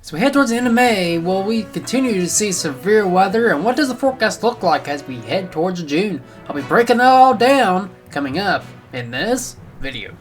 So we head towards the end of May. Will we continue to see severe weather? And what does the forecast look like as we head towards June? I'll be breaking it all down coming up in this video.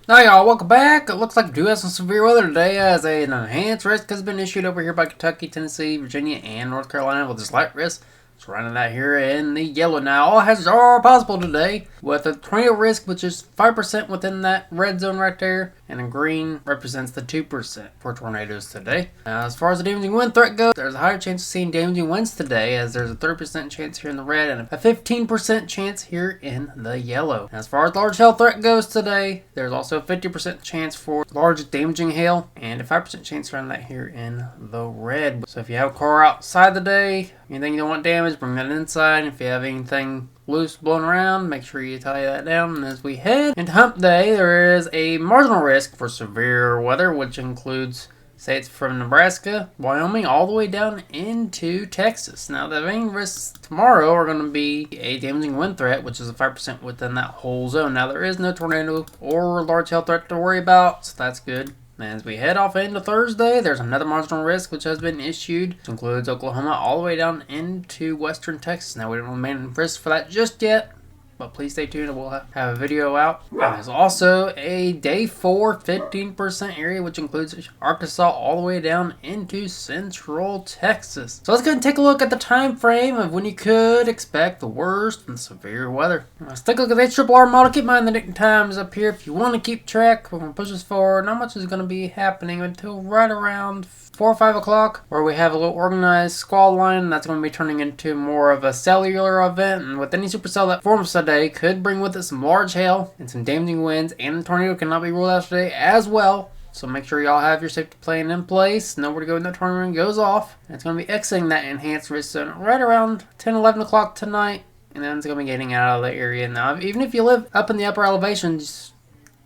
Now y'all, welcome back. It looks like we do have some severe weather today as an enhanced risk has been issued over here by Kentucky, Tennessee, Virginia, and North Carolina with a slight risk. Surrounding that here in the yellow now. All hazards are possible today with a tornado risk, which is 5% within that red zone right there, and in green represents the 2% for tornadoes today. Now, as far as the damaging wind threat goes, there's a higher chance of seeing damaging winds today, as there's a 30% chance here in the red and a 15% chance here in the yellow. Now, as far as large hail threat goes today, there's also a 50% chance for large damaging hail and a 5% chance around that here in the red. So if you have a car outside today, anything you don't want damaged, bring that inside. If you have anything loose blowing around, make sure you tie that down. And as we head into hump day, there is a marginal risk for severe weather, which includes states from Nebraska, Wyoming, all the way down into Texas. Now, the main risks tomorrow are going to be a damaging wind threat, which is a 5% within that whole zone. Now, there is no tornado or large hail threat to worry about, so that's good. As we head off into Thursday, there's another marginal risk which has been issued. It includes Oklahoma all the way down into western Texas. Now, we don't remain in risk for that just yet, but please stay tuned and we'll have a video out. There's also a day 4 15% area, which includes Arkansas all the way down into central Texas. So let's go and take a look at the time frame of when you could expect the worst and severe weather. Let's take a look at the HRRR model. Keep in mind the date and times up here if you want to keep track. We're going to push this forward. Not much is going to be happening until right around 4 or 5 o'clock, where we have a little organized squall line that's going to be turning into more of a cellular event. And with any supercell that forms today, could bring with it some large hail and some damaging winds, and a tornado cannot be ruled out today as well. So make sure y'all have your safety plan in place. Know where to go when the tornado goes off. And it's going to be exiting that enhanced risk zone right around 10, 11 o'clock tonight, and then it's going to be getting out of the area. Now, even if you live up in the upper elevations,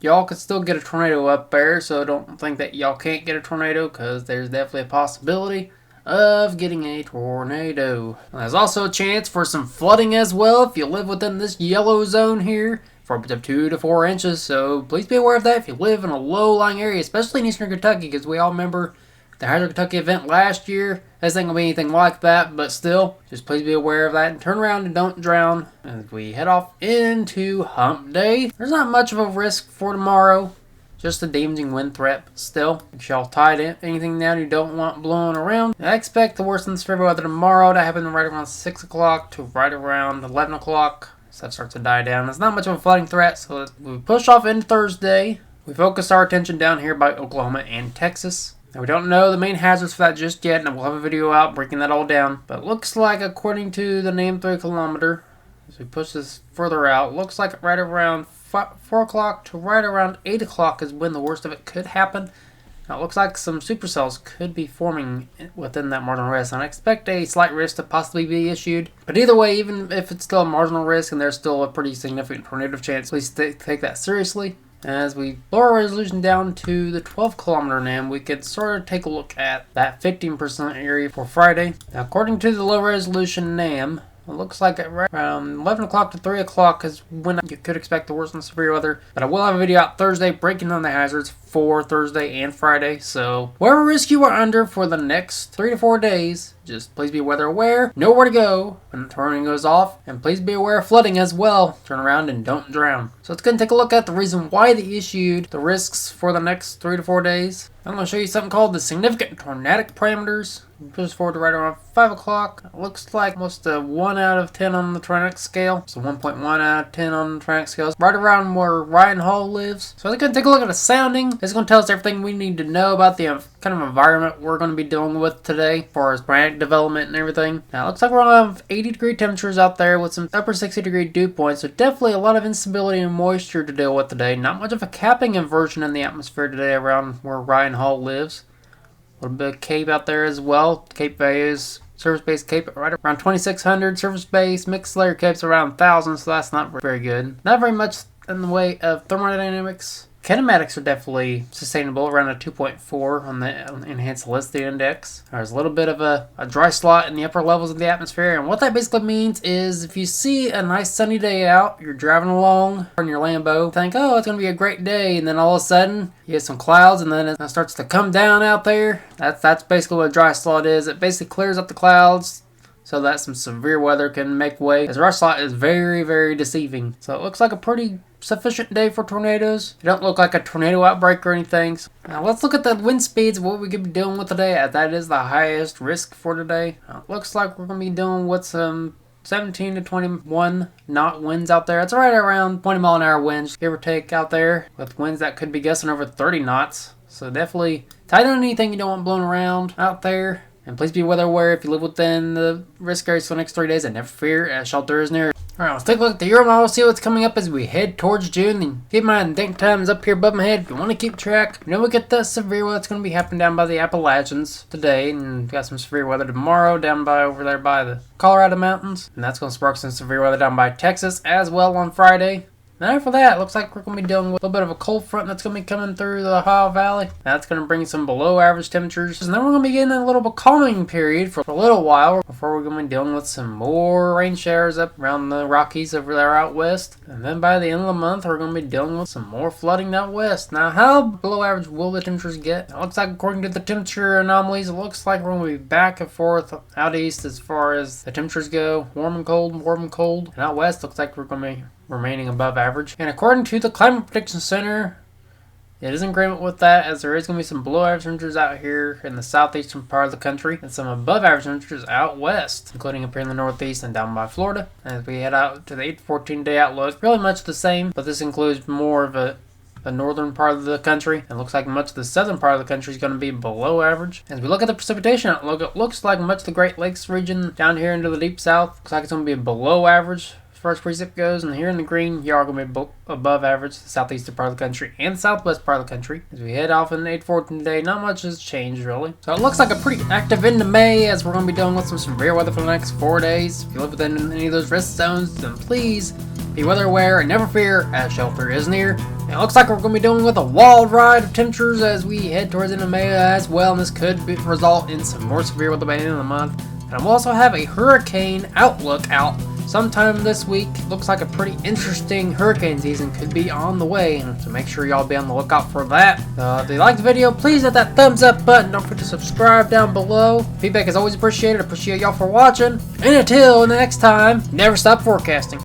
y'all could still get a tornado up there, so don't think that y'all can't get a tornado, because there's definitely a possibility of getting a tornado. There's also a chance for some flooding as well if you live within this yellow zone here for up to 2 to 4 inches, so please be aware of that if you live in a low-lying area, especially in eastern Kentucky, because we all remember the Hydro Kentucky event last year. This ain't gonna be anything like that, but still, just please be aware of that and turn around and don't drown. As we head off into hump day, there's not much of a risk for tomorrow, just a damaging wind threat. Still, if y'all tied anything down you don't want blowing around, I expect the worst in the severe weather tomorrow to happen right around 6 o'clock to right around 11 o'clock. So that starts to die down. There's not much of a flooding threat, so we push off into Thursday. We focus our attention down here by Oklahoma and Texas. Now, we don't know the main hazards for that just yet, and we'll have a video out breaking that all down. But it looks like, according to the name 3 kilometer, as we push this further out, looks like right around 4 o'clock to right around 8 o'clock is when the worst of it could happen. Now, it looks like some supercells could be forming within that marginal risk, and I expect a slight risk to possibly be issued. But either way, even if it's still a marginal risk and there's still a pretty significant tornado chance, please take that seriously. As we lower our resolution down to the 12 kilometer NAM, we could sort of take a look at that 15% area for Friday. Now, according to the low resolution NAM, it looks like at around 11 o'clock to 3 o'clock is when you could expect the worst and severe weather. But I will have a video out Thursday breaking down the hazards for Thursday and Friday. So whatever risk you are under for the next 3 to 4 days, just please be weather aware, know where to go when the tornado goes off, and please be aware of flooding as well. Turn around and don't drown. So let's go and take a look at the reason why they issued the risks for the next 3 to 4 days. I'm going to show you something called the significant tornadic parameters. Push forward to right around 5 o'clock. It looks like almost a 1 out of 10 on the tornadic scale. So 1.1 out of 10 on the tornadic scale. Right around where Ryan Hall lives. So let's go and take a look at the sounding. It's going to tell us everything we need to know about the kind of environment we're going to be dealing with today as far as tornadic development and everything. Now, it looks like we're going to have 80 degree temperatures out there with some upper 60 degree dew points. So definitely a lot of instability and moisture to deal with today. Not much of a capping inversion in the atmosphere today around where Ryan Hall lives. A little bit of Cape out there as well. Cape values, surface base Cape right around 2,600. Surface base mixed layer Cape's around 1,000, so that's not very good. Not very much in the way of thermodynamics. Kinematics are definitely sustainable, around a 2.4 on the Enhanced Salinity Index. There's a little bit of a dry slot in the upper levels of the atmosphere, and what that basically means is if you see a nice sunny day out, you're driving along in your Lambo, think, oh, it's going to be a great day, and then all of a sudden, you get some clouds, and then it starts to come down out there. That's basically what a dry slot is. It basically clears up the clouds, so that some severe weather can make way. As dry slot is very, very deceiving. So it looks like a pretty sufficient day for tornadoes. It don't look like a tornado outbreak or anything. Now let's look at the wind speeds, what we could be dealing with today, as that is the highest risk for today. It looks like we're going to be dealing with some 17 to 21 knot winds out there. It's right around 20 mile an hour winds, give or take, out there, with winds that could be gusting over 30 knots. So definitely tighten on anything you don't want blown around out there. And please be weather aware if you live within the risk areas for the next 3 days, and never fear, a shelter is near. Alright, let's take a look at the Euro model, see what's coming up as we head towards June. And keep in mind, date time is up here above my head if you want to keep track. You know we get the severe weather that's going to be happening down by the Appalachians today, and got some severe weather tomorrow down by over there by the Colorado mountains. And that's going to spark some severe weather down by Texas as well on Friday. Now after that, it looks like we're going to be dealing with a little bit of a cold front that's going to be coming through the Ohio Valley. That's going to bring some below average temperatures. And then we're going to be getting a little bit calming period for a little while before we're going to be dealing with some more rain showers up around the Rockies over there out west. And then by the end of the month, we're going to be dealing with some more flooding out west. Now how below average will the temperatures get? It looks like according to the temperature anomalies, it looks like we're going to be back and forth out east as far as the temperatures go. Warm and cold, warm and cold. And out west, looks like we're going to be remaining above average. And according to the Climate Prediction Center, it is in agreement with that, as there is going to be some below average temperatures out here in the southeastern part of the country and some above average temperatures out west, including up here in the northeast and down by Florida. As we head out to the 8-14 day outlook, really much the same, but this includes more of the northern part of the country. It looks like much of the southern part of the country is going to be below average. As we look at the precipitation outlook, it looks like much of the Great Lakes region down here into the deep south looks like it's going to be below average as far as precip goes, and here in the green, you are going to be above average, the southeastern part of the country and the southwest part of the country. As we head off in 8-14 today, not much has changed really. So it looks like a pretty active end of May, as we're going to be dealing with some severe weather for the next 4 days. If you live within any of those risk zones, then please be weather aware and never fear, as shelter is near. And it looks like we're going to be dealing with a wild ride of temperatures as we head towards the end of May as well, and this could result in some more severe weather by the end of the month. And we'll also have a hurricane outlook out sometime this week. Looks like a pretty interesting hurricane season could be on the way, so make sure y'all be on the lookout for that. If you liked the video, please hit that thumbs up button. Don't forget to subscribe down below. Feedback is always appreciated. Appreciate y'all for watching. And until next time, never stop forecasting.